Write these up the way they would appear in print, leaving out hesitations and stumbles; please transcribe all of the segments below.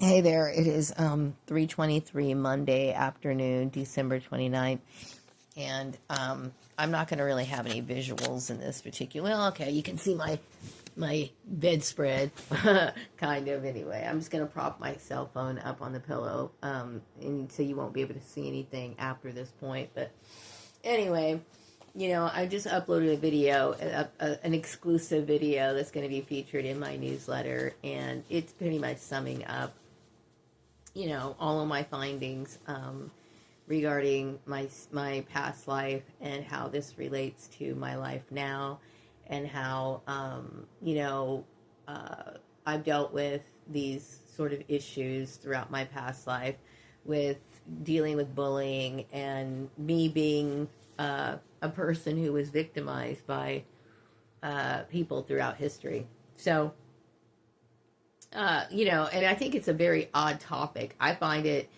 Hey there, it is 3:23 Monday afternoon, December 29th, and I'm not going to really have any visuals in this particular. Well, okay, you can see my bedspread, kind of. Anyway, I'm just going to prop my cell phone up on the pillow, and so you won't be able to see anything after this point. But anyway, I just uploaded a video, an exclusive video that's going to be featured in my newsletter, and it's pretty much summing up all of my findings regarding my past life and how this relates to my life now, and how I've dealt with these sort of issues throughout my past life with dealing with bullying and me being a person who was victimized by people throughout history. So and I think it's a very odd topic. I find it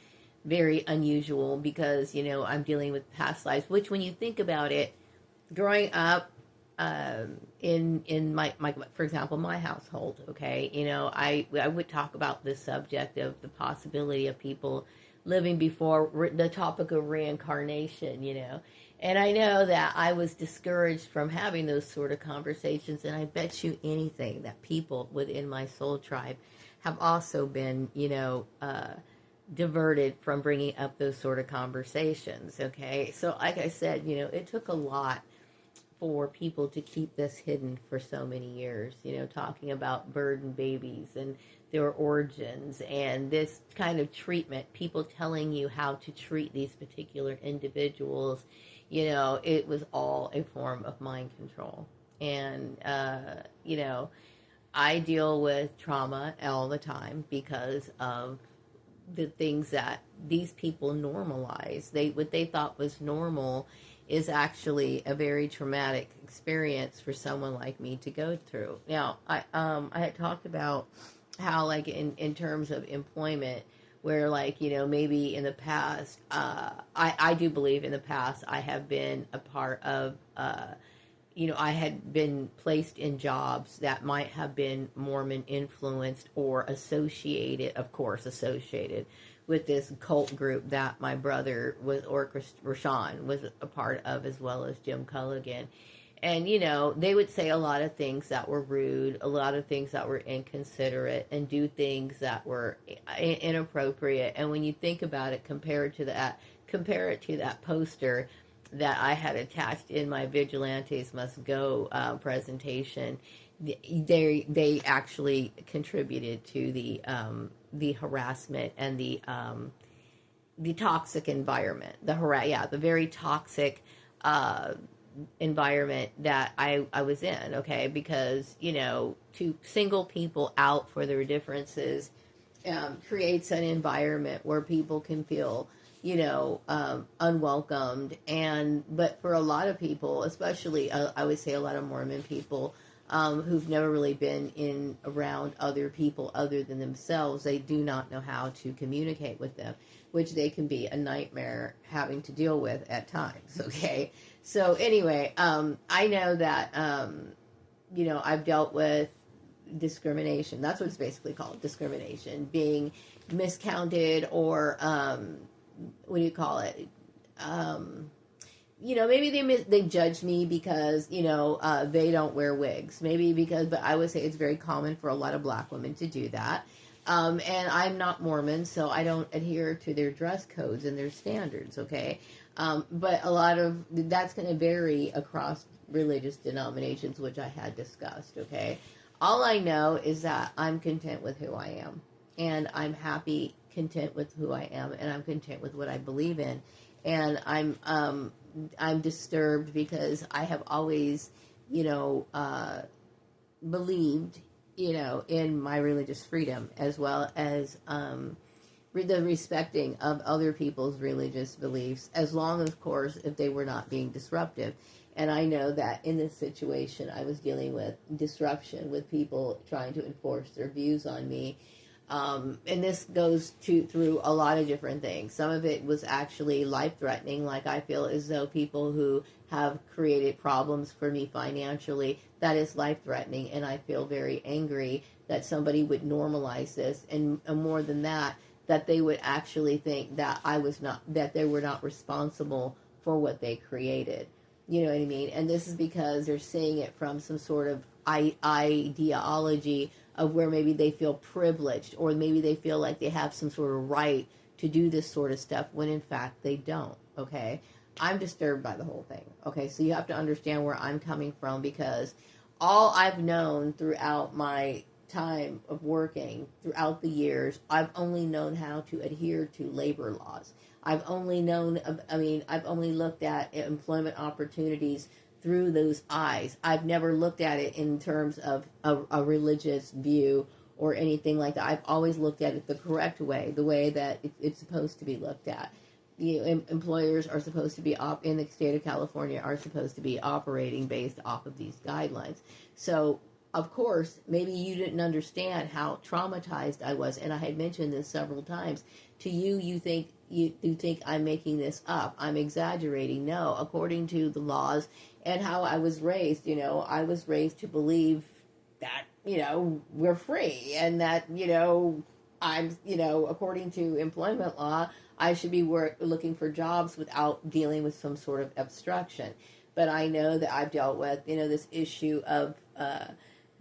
very unusual because, I'm dealing with past lives, which when you think about it, growing up in my, for example, my household, okay, I would talk about this subject of the possibility of people living before the topic of reincarnation, And I know that I was discouraged from having those sort of conversations, and I bet you anything that people within my soul tribe have also been, diverted from bringing up those sort of conversations, okay? So, like I said, it took a lot for people to keep this hidden for so many years, talking about burden babies and their origins and this kind of treatment, people telling you how to treat these particular individuals, it was all a form of mind control. And, I deal with trauma all the time because of the things that these people normalize. What they thought was normal is actually a very traumatic experience for someone like me to go through. Now, I had talked about how, like, in terms of employment, where, like, maybe in the past, I do believe in the past I have been a part of, I had been placed in jobs that might have been Mormon influenced or associated, of course, associated with this cult group that my brother was, or Rashawn was a part of, as well as Jim Culligan. And, they would say a lot of things that were rude, a lot of things that were inconsiderate, and do things that were inappropriate. And when you think about it, compare it to that poster that I had attached in my Vigilantes Must Go presentation. They actually contributed to the harassment and the toxic environment, the very toxic environment that I was in, okay? Because, to single people out for their differences creates an environment where people can feel, unwelcomed. But for a lot of people, especially, I would say a lot of Mormon people, who've never really been around other people other than themselves, they do not know how to communicate with them, which they can be a nightmare having to deal with at times, okay? So anyway, I know that, I've dealt with discrimination. That's what it's basically called, discrimination, being miscounted, or what do you call it? Maybe they judge me because they don't wear wigs. Maybe because, but I would say it's very common for a lot of black women to do that. And I'm not Mormon, so I don't adhere to their dress codes and their standards. Okay, but a lot of that's going to vary across religious denominations, which I had discussed. Okay, all I know is that I'm content with who I am, and I'm happy, content with who I am, and I'm content with what I believe in. And I'm disturbed because I have always, believed, in my religious freedom, as well as the respecting of other people's religious beliefs, as long as, of course, if they were not being disruptive. And I know that in this situation, I was dealing with disruption, with people trying to enforce their views on me. And this goes through a lot of different things. Some of it was actually life-threatening, like I feel as though people who have created problems for me financially, that is life-threatening, and I feel very angry that somebody would normalize this, and more than that, that they would actually think that that they were not responsible for what they created. You know what I mean? And this is because they're seeing it from some sort of ideology of where maybe they feel privileged, or maybe they feel like they have some sort of right to do this sort of stuff when in fact they don't. Okay, I'm disturbed by the whole thing. Okay, so you have to understand where I'm coming from, because all I've known throughout my time of working throughout the years, I've only known how to adhere to labor laws. I've only looked at employment opportunities through those eyes. I've never looked at it in terms of a religious view or anything like that. I've always looked at it the correct way, the way that it's supposed to be looked at. Employers are supposed to be in the state of California are supposed to be operating based off of these guidelines. So, of course, maybe you didn't understand how traumatized I was, and I had mentioned this several times. To you, you think I'm making this up. I'm exaggerating. No, according to the laws and how I was raised, I was raised to believe that, we're free, and that, I'm, according to employment law, I should be looking for jobs without dealing with some sort of obstruction. But I know that I've dealt with, this issue of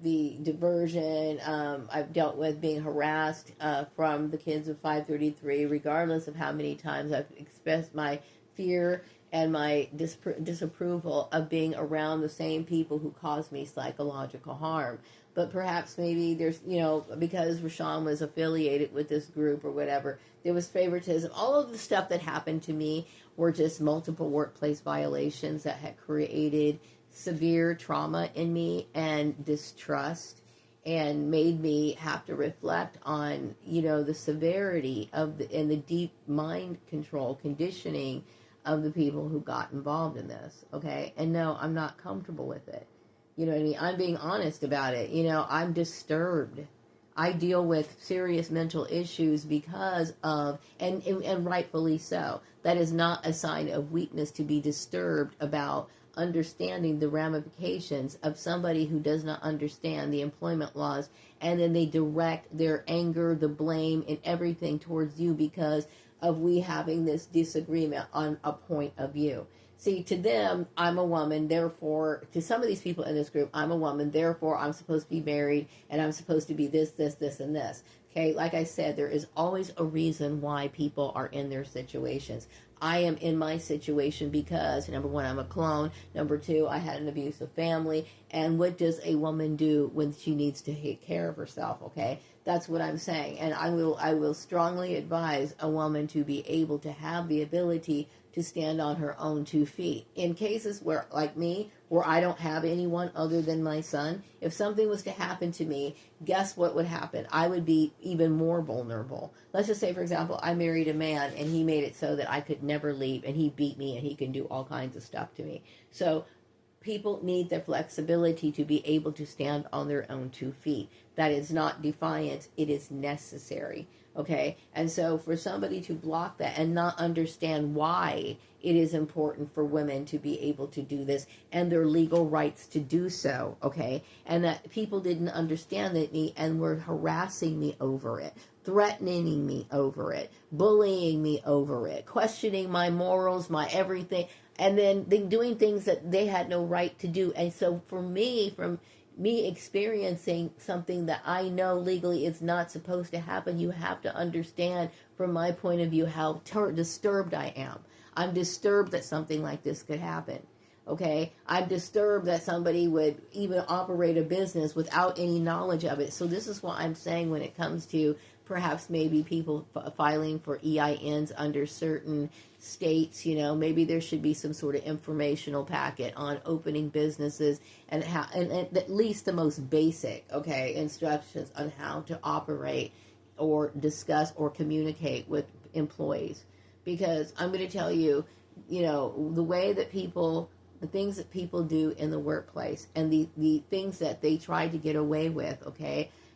the diversion. I've dealt with being harassed from the kids of 533, regardless of how many times I've expressed my fear and my disapproval of being around the same people who caused me psychological harm. But perhaps maybe there's, because Rashawn was affiliated with this group or whatever, there was favoritism. All of the stuff that happened to me were just multiple workplace violations that had created severe trauma in me and distrust, and made me have to reflect on, the severity of and the deep mind control conditioning of the people who got involved in this. Okay. And no, I'm not comfortable with it. You know what I mean? I'm being honest about it. I'm disturbed. I deal with serious mental issues because of, and rightfully so. That is not a sign of weakness to be disturbed about understanding the ramifications of somebody who does not understand the employment laws, and then they direct their anger, the blame, and everything towards you because of we having this disagreement on a point of view. See, to them, I'm a woman, therefore, to some of these people in this group, I'm a woman, therefore I'm supposed to be married, and I'm supposed to be this, and this. Okay, like I said, there is always a reason why people are in their situations. I am in my situation because, number one, I'm a clone. Number two, I had an abusive family. And what does a woman do when she needs to take care of herself, okay? That's what I'm saying. And I will strongly advise a woman to be able to have the ability to stand on her own 2 feet. In cases where, like me, where I don't have anyone other than my son, if something was to happen to me, guess what would happen? I would be even more vulnerable. Let's just say, for example, I married a man and he made it so that I could never leave, and he beat me and he can do all kinds of stuff to me. So people need the flexibility to be able to stand on their own 2 feet. That is not defiance, it is necessary. Okay, and so for somebody to block that and not understand why it is important for women to be able to do this and their legal rights to do so, okay, and that people didn't understand that and were harassing me over it, threatening me over it, bullying me over it, questioning my morals, my everything, and then doing things that they had no right to do. And so for me, from me experiencing something that I know legally is not supposed to happen, you have to understand from my point of view how disturbed I am. I'm disturbed that something like this could happen. Okay? I'm disturbed that somebody would even operate a business without any knowledge of it. So this is what I'm saying when it comes to perhaps maybe people filing for EINs under certain states, maybe there should be some sort of informational packet on opening businesses and how, and at least the most basic, instructions on how to operate or discuss or communicate with employees. Because I'm going to tell you, the way that the things that people do in the workplace and the things that they try to get away with,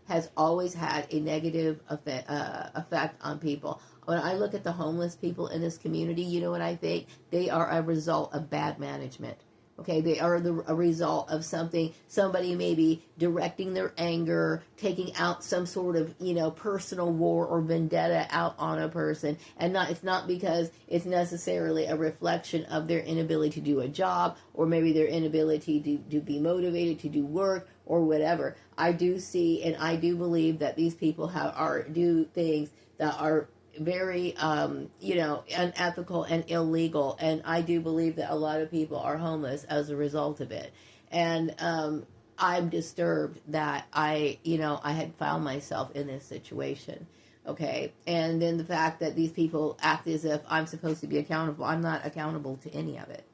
has always had a negative effect on people. When I look at the homeless people in this community, you know what I think? They are a result of bad management. Okay, they are a result of somebody maybe directing their anger, taking out some sort of, personal war or vendetta out on a person. And it's not because it's necessarily a reflection of their inability to do a job, or maybe their inability to be motivated to do work or whatever. I do see and I do believe that these people do things that are very, unethical and illegal. And I do believe that a lot of people are homeless as a result of it. And I'm disturbed that I had found myself in this situation. Okay. And then the fact that these people act as if I'm supposed to be accountable. I'm not accountable to any of it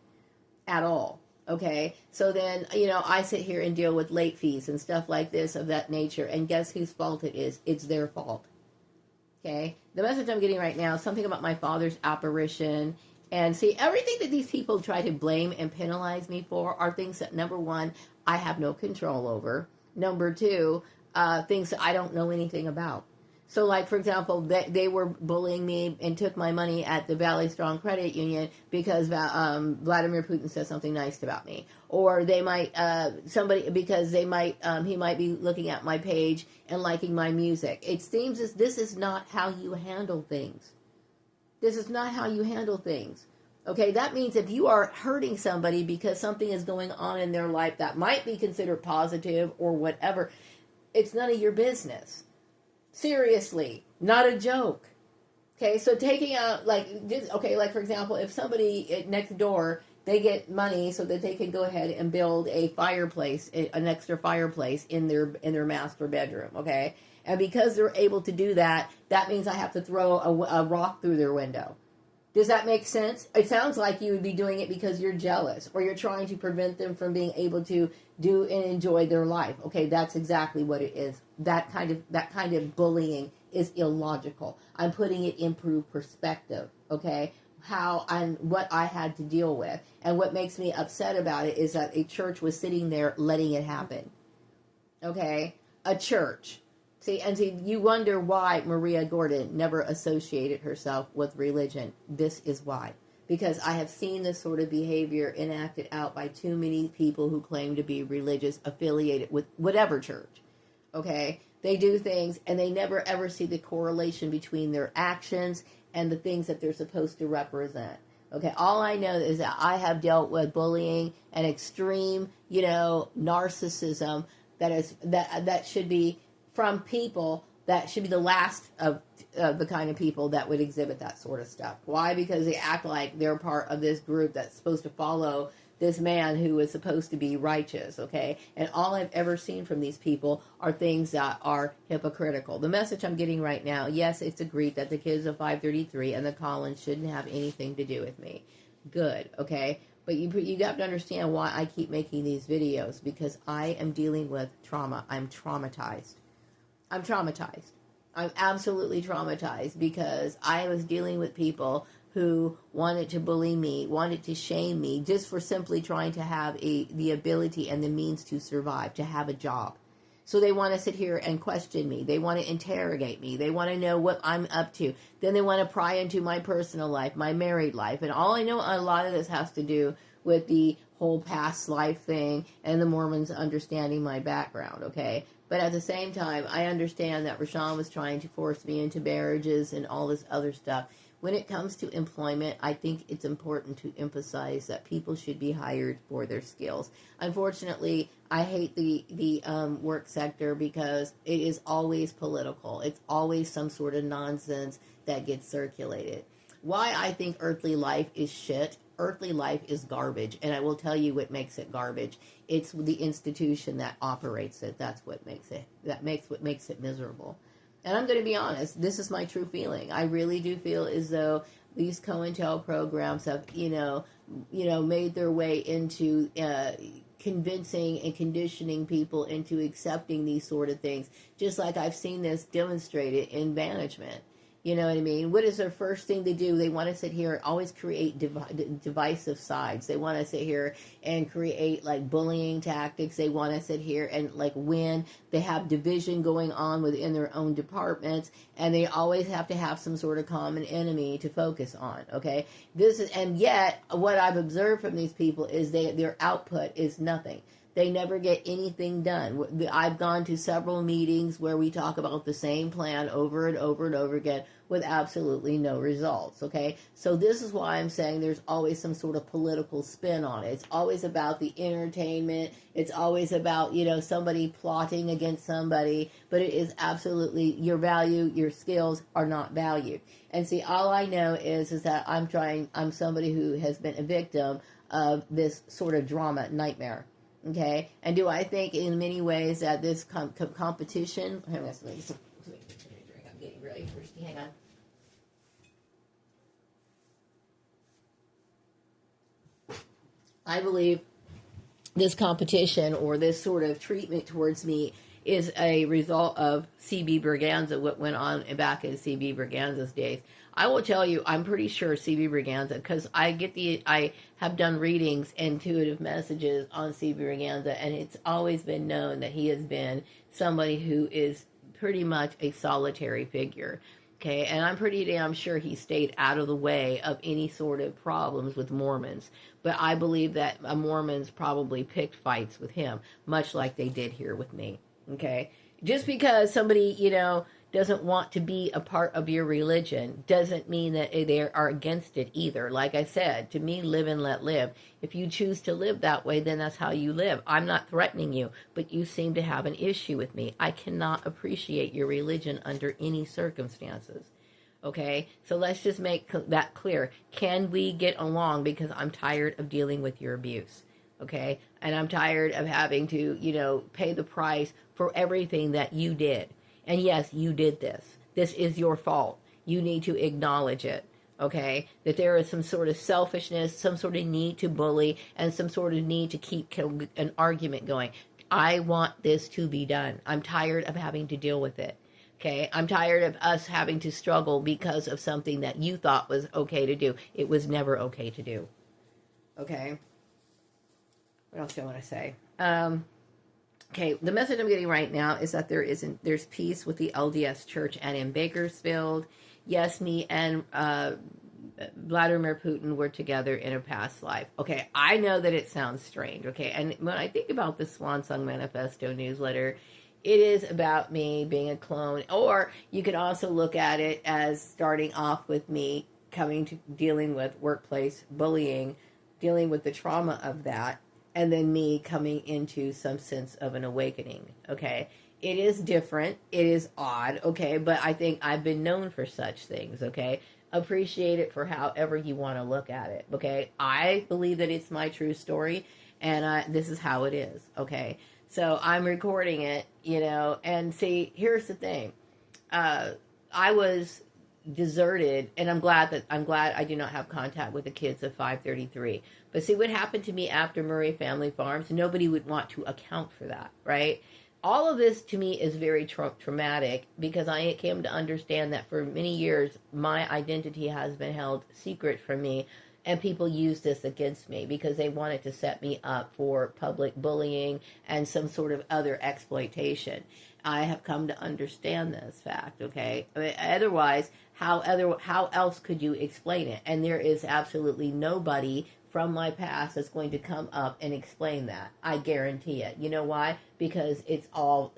at all. Okay. So then, I sit here and deal with late fees and stuff like this of that nature. And guess whose fault it is? It's their fault. Okay, the message I'm getting right now is something about my father's apparition. And see, everything that these people try to blame and penalize me for are things that, number one, I have no control over. Number two, things that I don't know anything about. So, like, for example, they were bullying me and took my money at the Valley Strong Credit Union because Vladimir Putin said something nice about me. Or they might, he might be looking at my page and liking my music. It seems as this is not how you handle things. This is not how you handle things. Okay, that means if you are hurting somebody because something is going on in their life that might be considered positive or whatever, it's none of your business. Seriously, not a joke. Okay, so taking out, like for example, if somebody next door, they get money so that they can go ahead and build a fireplace, an extra fireplace in their master bedroom, okay? And because they're able to do that, that means I have to throw a rock through their window. Does that make sense? It sounds like you would be doing it because you're jealous or you're trying to prevent them from being able to do and enjoy their life. Okay, that's exactly what it is. That kind of bullying is illogical. I'm putting it in perspective, okay? What I had to deal with. And what makes me upset about it is that a church was sitting there letting it happen. Okay? A church. See, you wonder why Maria Gordon never associated herself with religion. This is why. Because I have seen this sort of behavior enacted out by too many people who claim to be religious, affiliated with whatever church. Okay? They do things and they never ever see the correlation between their actions and the things that they're supposed to represent. Okay? All I know is that I have dealt with bullying and extreme, narcissism that should be from people that should be the last of the kind of people that would exhibit that sort of stuff. Why? Because they act like they're part of this group that's supposed to follow this man who is supposed to be righteous, okay? And all I've ever seen from these people are things that are hypocritical. The message I'm getting right now, yes, it's agreed that the kids of 533 and the Collins shouldn't have anything to do with me. Good, okay? But you got to understand why I keep making these videos, because I am dealing with trauma. I'm traumatized. I'm traumatized. I'm absolutely traumatized because I was dealing with people who wanted to bully me, wanted to shame me, just for simply trying to have the ability and the means to survive, to have a job. So they want to sit here and question me. They want to interrogate me. They want to know what I'm up to. Then they want to pry into my personal life, my married life. And all I know, a lot of this has to do with the whole past life thing and the Mormons understanding my background, okay? But at the same time, I understand that Rashawn was trying to force me into marriages and all this other stuff. When it comes to employment, I think it's important to emphasize that people should be hired for their skills. Unfortunately, I hate the work sector because it is always political. It's always some sort of nonsense that gets circulated. Why I think earthly life is shit. Earthly life is garbage, and I will tell you what makes it garbage. It's the institution that operates it. That's what makes it. What makes it miserable. And I'm going to be honest. This is my true feeling. I really do feel as though these COINTEL programs have, made their way into convincing and conditioning people into accepting these sort of things. Just like I've seen this demonstrated in management. You know what I mean? What is their first thing they do? They want to sit here and always create divisive sides. They want to sit here and create like bullying tactics. They want to sit here and like win. They have division going on within their own departments, and they always have to have some sort of common enemy to focus on. Okay, this is, and yet what I've observed from these people is their output is nothing. They never get anything done. I've gone to several meetings where we talk about the same plan over and over and over again with absolutely no results, okay? So this is why I'm saying there's always some sort of political spin on it. It's always about the entertainment. It's always about, somebody plotting against somebody, but it is absolutely your value, your skills are not valued. And see, all I know is that I'm somebody who has been a victim of this sort of drama nightmare. Okay, and do I think in many ways that this competition? Hang on, let me drink. I'm getting really thirsty. Hang on. I believe this competition or this sort of treatment towards me is a result of C.B. Berganza, what went on back in C.B. Berganza's days. I will tell you, I'm pretty sure C.B. Berganza, because I have done readings, intuitive messages on C.B. Berganza, and it's always been known that he has been somebody who is pretty much a solitary figure. Okay, and I'm pretty damn sure he stayed out of the way of any sort of problems with Mormons. But I believe that Mormons probably picked fights with him, much like they did here with me. Okay, just because somebody, doesn't want to be a part of your religion doesn't mean that they are against it either. Like I said, to me, live and let live. If you choose to live that way, then that's how you live. I'm not threatening you, but you seem to have an issue with me. I cannot appreciate your religion under any circumstances. Okay, so let's just make that clear. Can we get along? Because I'm tired of dealing with your abuse. Okay, and I'm tired of having to, pay the price for everything that you did. And yes, you did this. This is your fault. You need to acknowledge it, okay? That there is some sort of selfishness, some sort of need to bully, and some sort of need to keep an argument going. I want this to be done. I'm tired of having to deal with it, okay? I'm tired of us having to struggle because of something that you thought was okay to do. It was never okay to do, okay? What else do I want to say? Okay, the message I'm getting right now is that there's peace with the LDS Church and in Bakersfield. Yes, me and Vladimir Putin were together in a past life. Okay, I know that it sounds strange, okay? And when I think about the Swan Song Manifesto newsletter, it is about me being a clone. Or you could also look at it as starting off with me coming to dealing with workplace bullying, dealing with the trauma of that, and then me coming into some sense of an awakening, okay? It is different. It is odd, okay? But I think I've been known for such things, okay? Appreciate it for however you want to look at it, okay? I believe that it's my true story, and this is how it is, okay? So I'm recording it, and see, here's the thing. I was deserted, and I'm glad I do not have contact with the kids of 533. But see, what happened to me after Murray Family Farms, nobody would want to account for that, right? All of this to me is very traumatic because I came to understand that for many years, my identity has been held secret from me, and people used this against me because they wanted to set me up for public bullying and some sort of other exploitation. I have come to understand this fact, okay? I mean, otherwise, how else could you explain it? And there is absolutely nobody from my past that's going to come up and explain that. I guarantee it. You know why? Because it's all,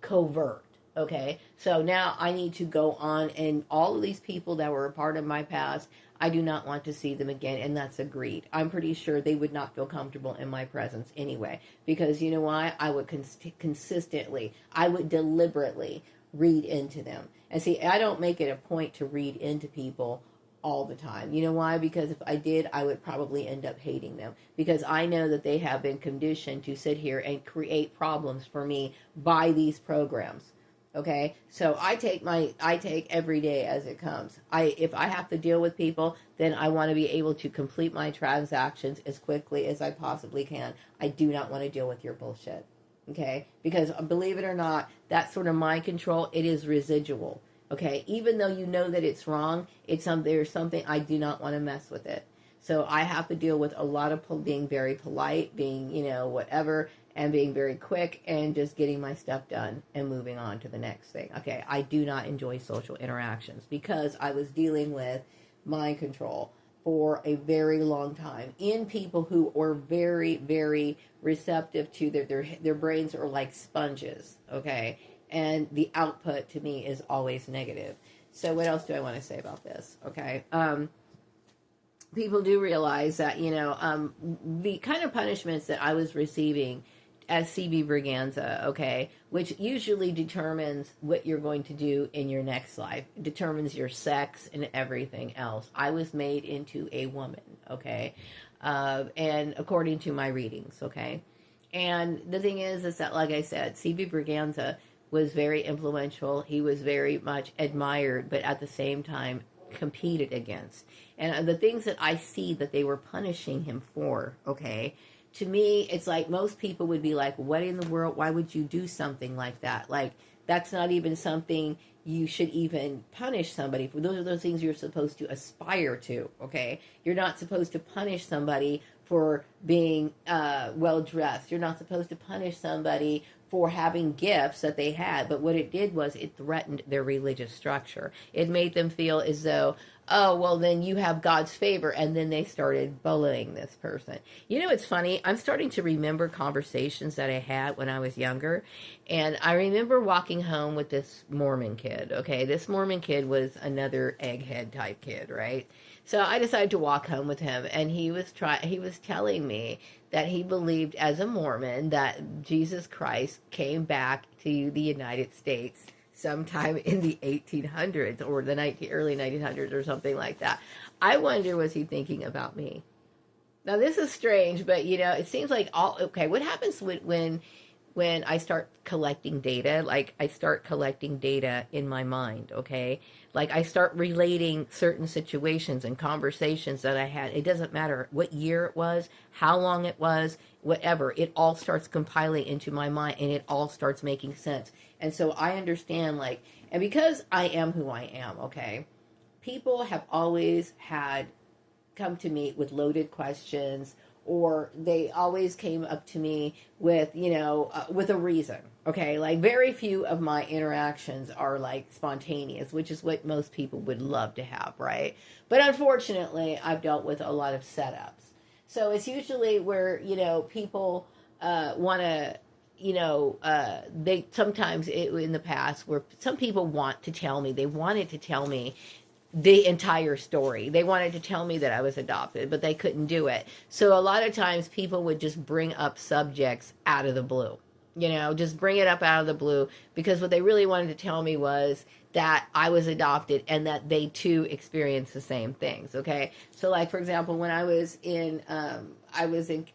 covert. Okay, so now I need to go on, and all of these people that were a part of my past, I do not want to see them again, and that's agreed. I'm pretty sure they would not feel comfortable in my presence anyway, because you know why? I would consistently, I would deliberately read into them. And see, I don't make it a point to read into people all the time. You know why? Because if I did, I would probably end up hating them, because I know that they have been conditioned to sit here and create problems for me by these programs. Okay, so I take every day as it comes. If I have to deal with people, then I want to be able to complete my transactions as quickly as I possibly can. I do not want to deal with your bullshit. Okay, because believe it or not, that sort of mind control, it is residual. Okay, even though you know that it's wrong, there's something I do not want to mess with it. So I have to deal with a lot of being very polite, being, whatever, and being very quick and just getting my stuff done and moving on to the next thing. Okay, I do not enjoy social interactions because I was dealing with mind control for a very long time in people who are very, very receptive to their brains are like sponges, okay? And the output to me is always negative. So what else do I want to say about this? Okay. People do realize that, the kind of punishments that I was receiving as CB Braganza, okay, which usually determines what you're going to do in your next life, determines your sex and everything else. I was made into a woman, okay, and according to my readings, okay. And the thing is that, like I said, CB Braganza was very influential. He was very much admired, but at the same time competed against. And the things that I see that they were punishing him for, okay, to me, it's like most people would be like, what in the world? Why would you do something like that? Like, that's not even something you should even punish somebody for. Those are those things you're supposed to aspire to, okay? You're not supposed to punish somebody for being well-dressed. You're not supposed to punish somebody for having gifts that they had. But what it did was it threatened their religious structure. It made them feel as though, oh, well, then you have God's favor. And then they started bullying this person. It's funny. I'm starting to remember conversations that I had when I was younger. And I remember walking home with this Mormon kid. Okay, this Mormon kid was another egghead type kid, right? So I decided to walk home with him, and he was telling me that he believed as a Mormon that Jesus Christ came back to the United States sometime in the 1800s or the early 1900s or something like that. I wonder, was he thinking about me? Now this is strange, but it seems like what happens when I start collecting data, like I start collecting data in my mind, okay? Like I start relating certain situations and conversations that I had. It doesn't matter what year it was, how long it was, whatever. It all starts compiling into my mind and it all starts making sense. And so I understand, and because I am who I am, okay? People have always come to me with loaded questions, or they always came up to me with, with a reason. Okay, like very few of my interactions are like spontaneous, which is what most people would love to have, right? But unfortunately, I've dealt with a lot of setups. So it's usually where, people want to, they sometimes in the past where some people wanted to tell me the entire story. They wanted to tell me that I was adopted, but they couldn't do it. So a lot of times people would just bring up subjects out of the blue. Just bring it up out of the blue, because what they really wanted to tell me was that I was adopted and that they too experienced the same things. Okay. So like, for example, when I was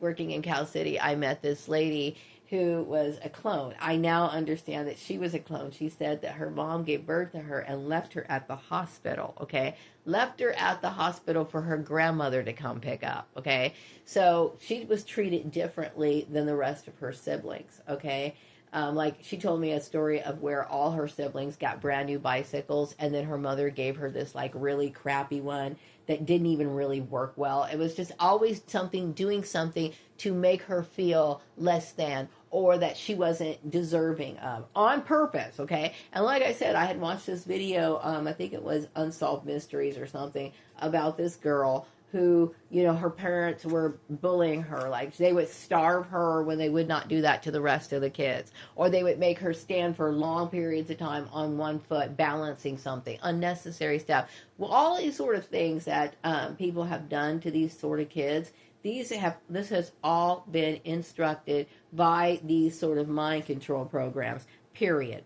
working in Cal City, I met this lady who was a clone. I now understand that she was a clone. She said that her mom gave birth to her and left her at the hospital, okay? Left her at the hospital for her grandmother to come pick up, okay? So she was treated differently than the rest of her siblings, okay? Like she told me a story of where all her siblings got brand new bicycles, and then her mother gave her this like really crappy one that didn't even really work well. It was just always doing something to make her feel less than, or that she wasn't deserving of, on purpose, okay? And like I said, I had watched this video, I think it was Unsolved Mysteries or something, about this girl who, her parents were bullying her. Like, they would starve her when they would not do that to the rest of the kids. Or they would make her stand for long periods of time on one foot, balancing something, unnecessary stuff. Well, all these sort of things that people have done to these sort of kids, this has all been instructed by these sort of mind control programs, period,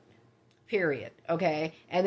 okay? And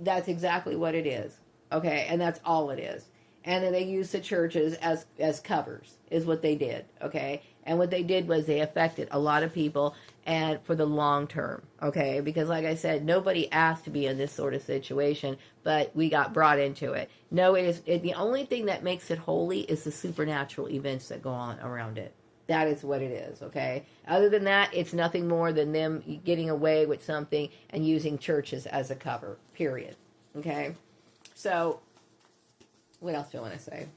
that's exactly what it is, okay? And that's all it is. And then they use the churches as covers, is what they did, okay? And what they did was they affected a lot of people, and for the long term, okay? Because like I said, nobody asked to be in this sort of situation, but we got brought into it. No, the only thing that makes it holy is the supernatural events that go on around it. That is what it is, okay? Other than that, it's nothing more than them getting away with something and using churches as a cover, period. Okay? So, what else do I want to say?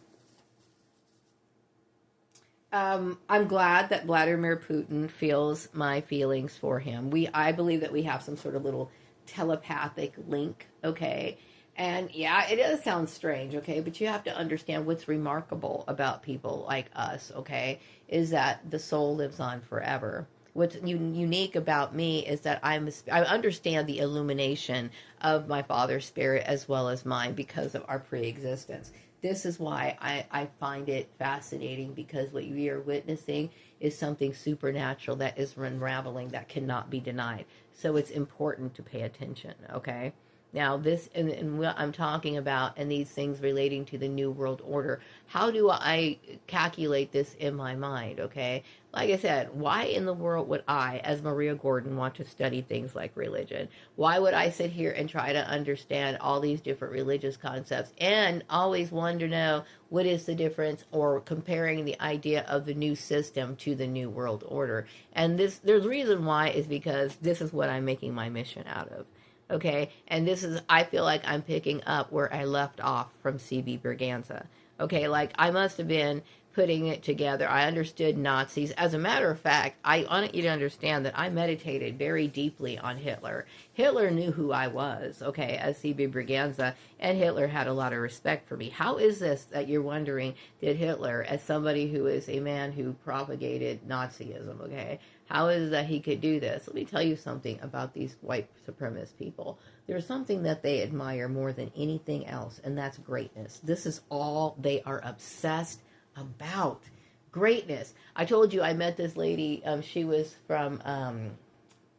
I'm glad that Vladimir Putin feels my feelings for him. I believe that we have some sort of little telepathic link, okay? And yeah, it does sound strange, okay? But you have to understand what's remarkable about people like us, okay? Is that the soul lives on forever. What's unique about me is that I understand the illumination of my Father's Spirit as well as mine because of our pre-existence. This is why I find it fascinating, because what we are witnessing is something supernatural that is unraveling, that cannot be denied. So it's important to pay attention, okay? Now, this and what I'm talking about, and these things relating to the New World Order, how do I calculate this in my mind, okay? Like I said, why in the world would I, as Maria Gordon, want to study things like religion? Why would I sit here and try to understand all these different religious concepts and always want to know what is the difference, or comparing the idea of the new system to the New World Order? And there's reason why is because this is what I'm making my mission out of. Okay, and this is, I feel like I'm picking up where I left off from C.B. Berganza. Okay, like I must have been putting it together. I understood Nazis. As a matter of fact, I want you to understand that I meditated very deeply on Hitler. Hitler knew who I was, okay, as C.B. Berganza, and Hitler had a lot of respect for me. How is this that you're wondering, did Hitler, as somebody who is a man who propagated Nazism, okay, how is it that he could do this? Let me tell you something about these white supremacist people. There's something that they admire more than anything else, and that's greatness. This is all they are obsessed about. Greatness. I told you I met this lady. She was from,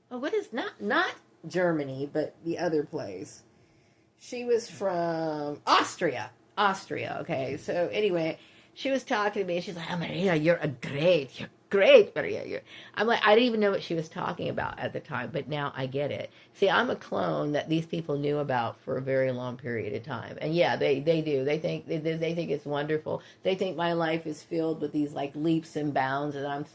what is, not Germany, but the other place. She was from Austria. Okay. So anyway, she was talking to me. She's like, "Oh, Maria, you're great, Maria." I'm like, I didn't even know what she was talking about at the time, but now I get it. See, I'm a clone that these people knew about for a very long period of time. And yeah, they do. They think it's wonderful. They think my life is filled with these like leaps and bounds, and I'm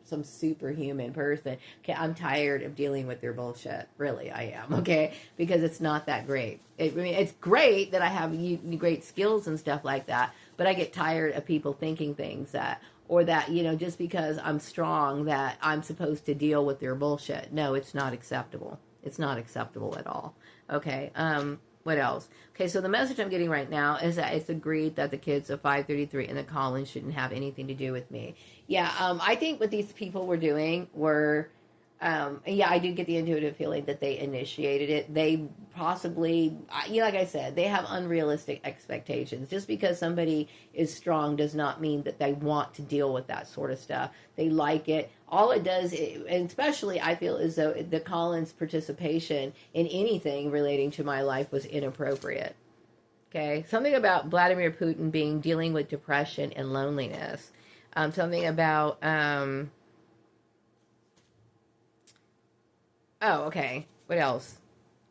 some superhuman person. Okay, I'm tired of dealing with their bullshit. Really, I am. Okay, because it's not that great. I mean, it's great that I have great skills and stuff like that, but I get tired of people thinking things that, or that, just because I'm strong, that I'm supposed to deal with their bullshit. No, it's not acceptable. It's not acceptable at all. Okay, what else? Okay, so the message I'm getting right now is that it's agreed that the kids of 533 and the Collins shouldn't have anything to do with me. Yeah, I think what these people were doing were, yeah, I do get the intuitive feeling that they initiated it. They possibly, like I said, they have unrealistic expectations. Just because somebody is strong does not mean that they want to deal with that sort of stuff. They like it. All it does, and especially I feel as though the Collins' participation in anything relating to my life was inappropriate. Okay, something about Vladimir Putin dealing with depression and loneliness. Something about, oh, okay. What else?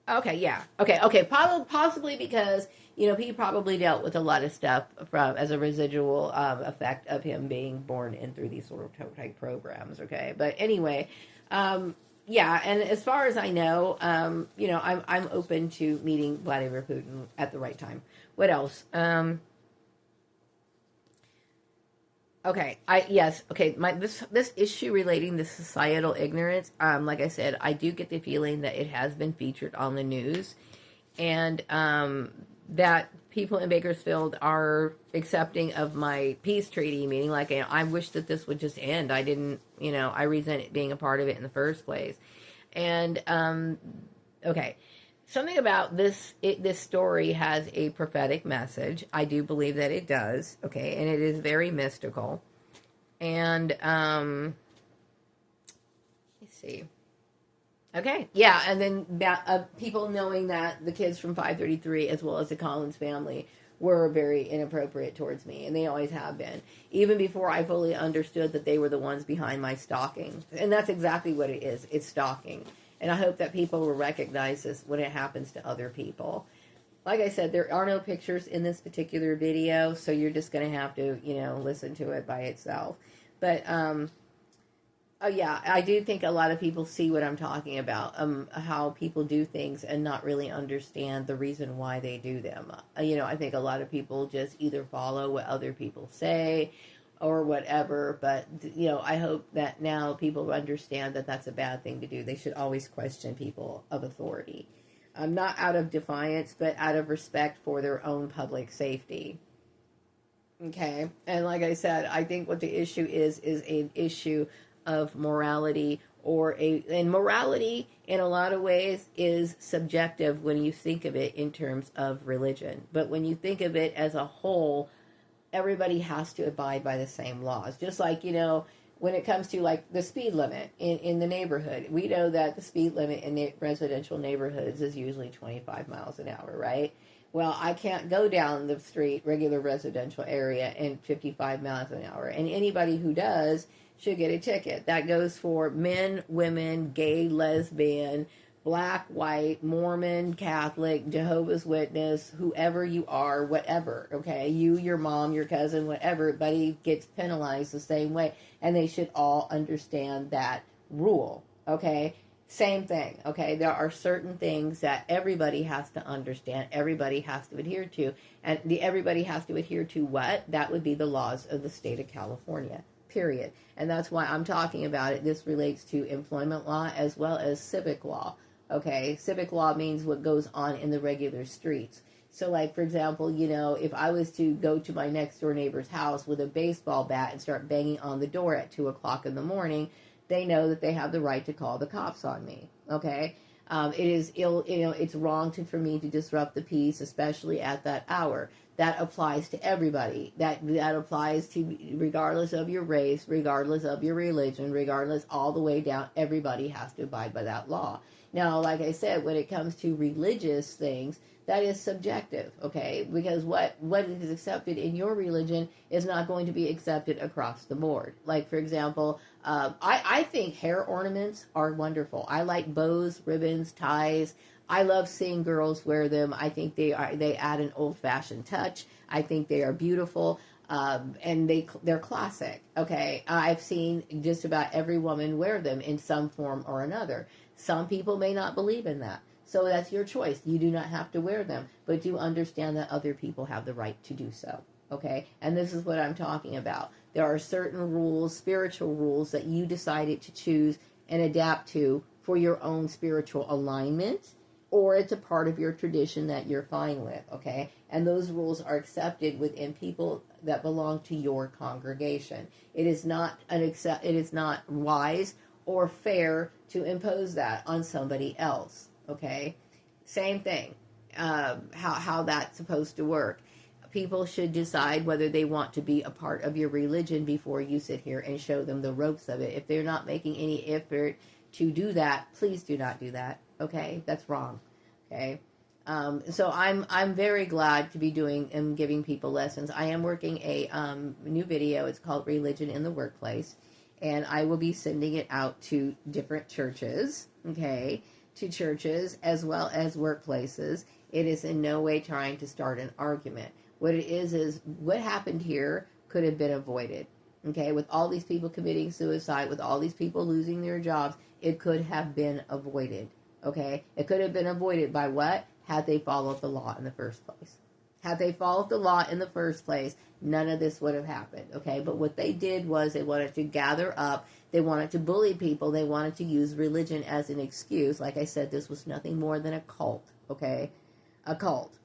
Okay, yeah. Okay. Possibly because, he probably dealt with a lot of stuff as a residual effect of him being born in through these sort of type programs, okay? But anyway, yeah, and as far as I know, I'm open to meeting Vladimir Putin at the right time. What else? Okay, this issue relating to societal ignorance, like I said, I do get the feeling that it has been featured on the news, and that people in Bakersfield are accepting of my peace treaty, meaning like, I wish that this would just end. I didn't, I resent it being a part of it in the first place. And okay. Something about this story has a prophetic message. I do believe that it does, okay, and it is very mystical. And, let's see. Okay, yeah, and then people knowing that the kids from 533, as well as the Collins family, were very inappropriate towards me, and they always have been. Even before I fully understood that they were the ones behind my stalking. And that's exactly what it is. It's stalking. And I hope that people will recognize this when it happens to other people. Like I said, there are no pictures in this particular video, so you're just going to have to, listen to it by itself. But oh yeah, I do think a lot of people see what I'm talking about. How people do things and not really understand the reason why they do them. I think a lot of people just either follow what other people say, or whatever. But I hope that now people understand that that's a bad thing to do. They should always question people of authority, not out of defiance, but out of respect for their own public safety. Okay. And like I said, I think what the issue is an issue of morality, and morality in a lot of ways is subjective when you think of it in terms of religion. But when you think of it as a whole, everybody has to abide by the same laws. Just like, when it comes to like the speed limit in the neighborhood, we know that the speed limit in residential neighborhoods is usually 25 miles an hour, right? Well, I can't go down the street, regular residential area, in 55 miles an hour. And anybody who does should get a ticket. That goes for men, women, gay, lesbian, black, white, Mormon, Catholic, Jehovah's Witness, whoever you are, whatever, okay? You, your mom, your cousin, whatever, everybody gets penalized the same way. And they should all understand that rule, okay? Same thing, okay? There are certain things that everybody has to understand, everybody has to adhere to. And everybody has to adhere to what? That would be the laws of the state of California, period. And that's why I'm talking about it. This relates to employment law as well as civic law, okay? Civic law means what goes on in the regular streets. So, like, for example, if I was to go to my next door neighbor's house with a baseball bat and start banging on the door at 2 o'clock in the morning, they know that they have the right to call the cops on me, okay? It is it's wrong for me to disrupt the peace, especially at that hour. That applies to everybody. That applies to, regardless of your race, regardless of your religion, regardless all the way down, everybody has to abide by that law. Now, like I said, when it comes to religious things, that is subjective, okay? Because what is accepted in your religion is not going to be accepted across the board. Like, for example, I think hair ornaments are wonderful. I like bows, ribbons, ties. I love seeing girls wear them. I think they add an old-fashioned touch. I think they are beautiful, and they're classic, okay? I've seen just about every woman wear them in some form or another. Some people may not believe in that. So that's your choice. You do not have to wear them, but do understand that other people have the right to do so, okay? And this is what I'm talking about. There are certain rules, spiritual rules, that you decided to choose and adapt to for your own spiritual alignment, or it's a part of your tradition that you're fine with, okay? And those rules are accepted within people that belong to your congregation. It is not wise or fair to impose that on somebody else. Okay, same thing. How that's supposed to work. People should decide whether they want to be a part of your religion before you sit here and show them the ropes of it. If they're not making any effort to do that, please do not do that. Okay, that's wrong. Okay, so I'm very glad to be doing and giving people lessons. I am working a new video. It's called Religion in the Workplace, and I will be sending it out to different churches. Okay. To churches as well as workplaces. It is in no way trying to start an argument. What it is what happened here could have been avoided. Okay, with all these people committing suicide, with all these people losing their jobs, it could have been avoided. Okay, it could have been avoided by what? Had they followed the law in the first place. Had they followed the law in the first place, none of this would have happened, okay? But what they did was they wanted to gather up, they wanted to bully people, they wanted to use religion as an excuse. Like I said, this was nothing more than a cult, okay? A cult,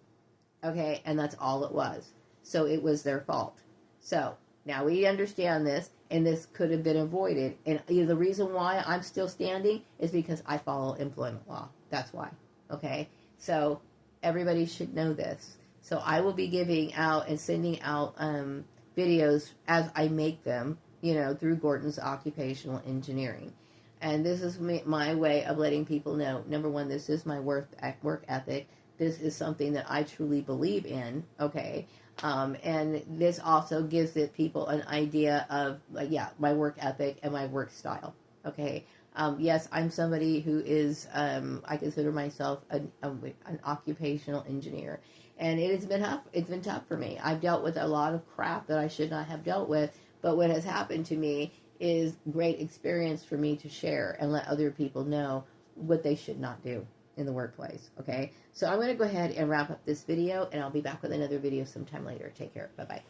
okay? And that's all it was. So it was their fault. So now we understand this, and this could have been avoided. And the reason why I'm still standing is because I follow employment law. That's why, okay? So everybody should know this. So I will be giving out and sending out videos as I make them, through Gordon's Occupational Engineering. And this is my way of letting people know, number one, this is my work ethic. This is something that I truly believe in, okay? And this also gives people an idea of, my work ethic and my work style, okay? Yes, I'm somebody who is, I consider myself an occupational engineer. And it's been tough for me. I've dealt with a lot of crap that I should not have dealt with, But what has happened to me is great experience for me to share and let other people know what they should not do in the workplace. Okay, so I'm going to go ahead and wrap up this video, and I'll be back with another video sometime later. Take care. Bye bye.